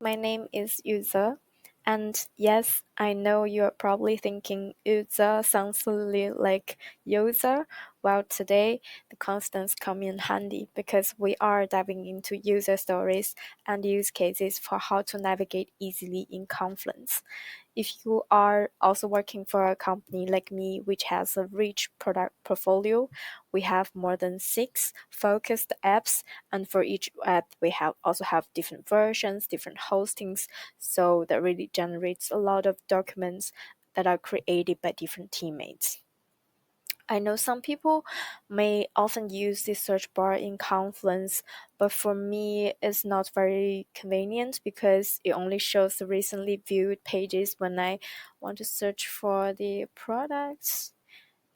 My name is Yuze, and yes, I know you're probably thinking Yuze sounds a little like user. Well, today the constants come in handy because we are diving into user stories and use cases for how to navigate easily in Confluence. If you are also working for a company like me, which has a rich product portfolio, we have more than 6 focused apps, and for each app, we also have different versions, different hostings, so that really generates a lot of documents that are created by different teammates. I know some people may often use the search bar in Confluence, but for me, it's not very convenient because it only shows the recently viewed pages when I want to search for the products,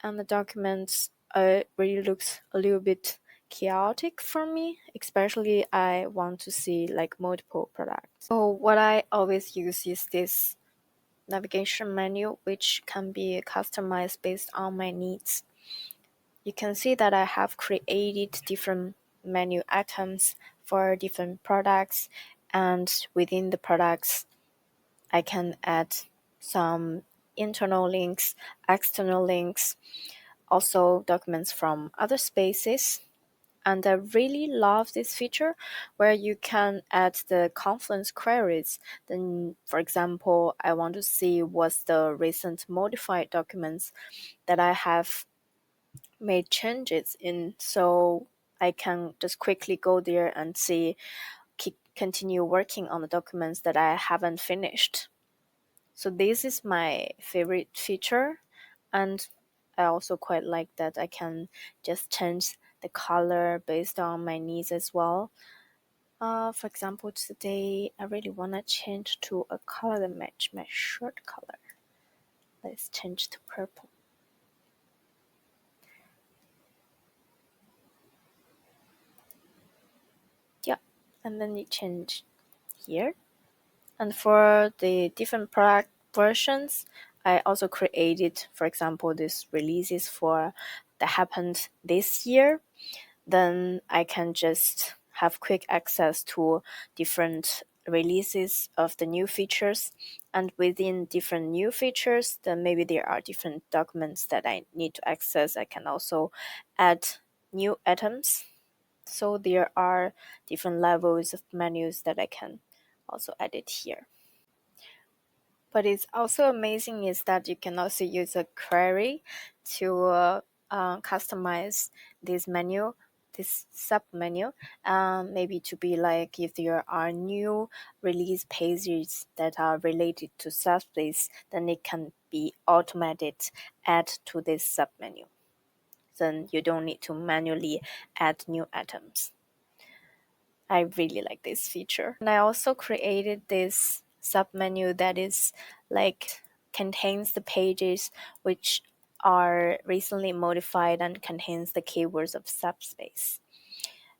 and the documents really looks a little bit chaotic for me, especially I want to see like multiple products. So what I always use is this navigation menu, which can be customized based on my needs. You can see that I have created different menu items for different products, and within the products, I can add some internal links, external links, also documents from other spaces. And I really love this feature where you can add the Confluence queries. Then, for example, I want to see what's the recent modified documents that I have made changes in, so I can just quickly go there and see, continue working on the documents that I haven't finished. So this is my favorite feature, and I also quite like that I can just change the color based on my needs as well. For example, today I really want to change to a color that match my shirt color. Let's change to purple. Yeah, and then you change here. And for the different product versions, I also created, for example, these releases for that happened this year. Then I can just have quick access to different releases of the new features. And within different new features, then maybe there are different documents that I need to access. I can also add new items. So there are different levels of menus that I can also edit here. But it's also amazing is that you can also use a query to customize this menu, this sub menu, maybe to be like if there are new release pages that are related to SubSpace, then it can be automated add to this sub menu. Then you don't need to manually add new items. I really like this feature. And I also created this submenu that is like contains the pages which are recently modified and contains the keywords of Subspace.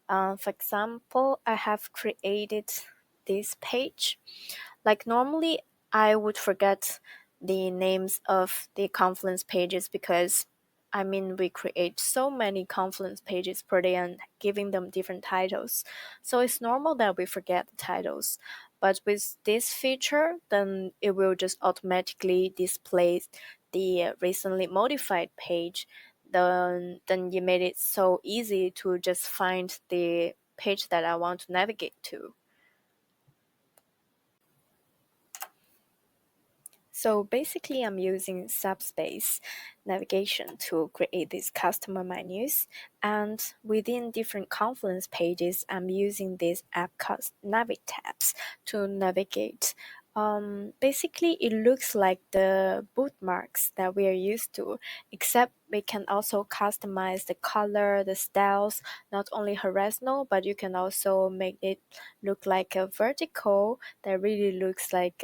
For example, I have created this page. Like normally I would forget the names of the Confluence pages because we create so many Confluence pages per day and giving them different titles. So it's normal that we forget the titles. But with this feature, then it will just automatically display the recently modified page. Then you made it so easy to just find the page that I want to navigate to. So basically, I'm using SubSpace Navigation to create these customer menus, and within different Confluence pages, I'm using this app called Navitabs to navigate. Basically, it looks like the bookmarks that we are used to, except we can also customize the color, the styles, not only horizontal, but you can also make it look like a vertical that really looks like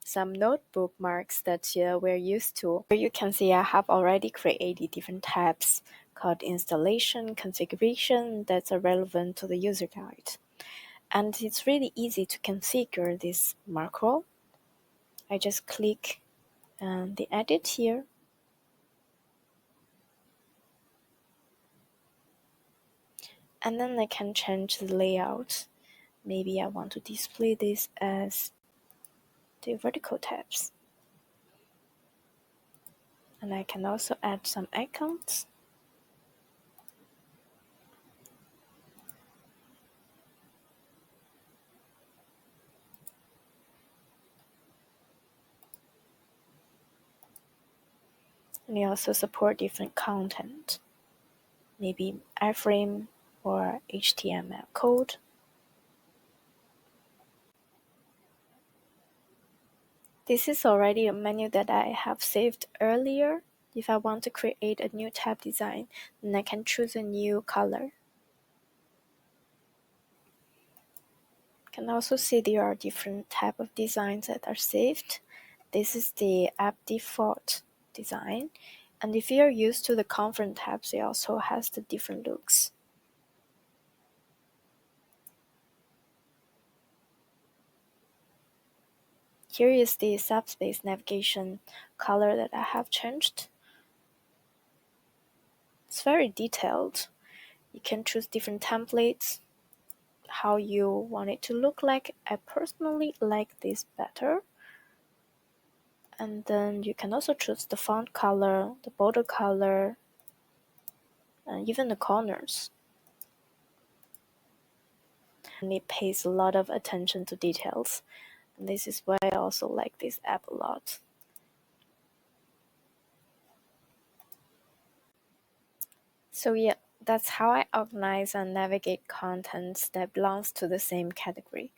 some notebook marks that we're used to. Here you can see I have already created different tabs called installation, configuration that's relevant to the user guide. And it's really easy to configure this macro. I just click the edit here. And then I can change the layout. Maybe I want to display this as the vertical tabs. And I can also add some icons. And you also support different content, maybe iframe or HTML code. This is already a menu that I have saved earlier. If I want to create a new tab design, then I can choose a new color. You can also see there are different type of designs that are saved. This is the app default design. And if you're used to the Confluence tabs, it also has the different looks. Here is the SubSpace Navigation color that I have changed. It's very detailed. You can choose different templates, how you want it to look like. I personally like this better. And then you can also choose the font color, the border color, and even the corners. And it pays a lot of attention to details. And this is why I also like this app a lot. So yeah, that's how I organize and navigate contents that belongs to the same category.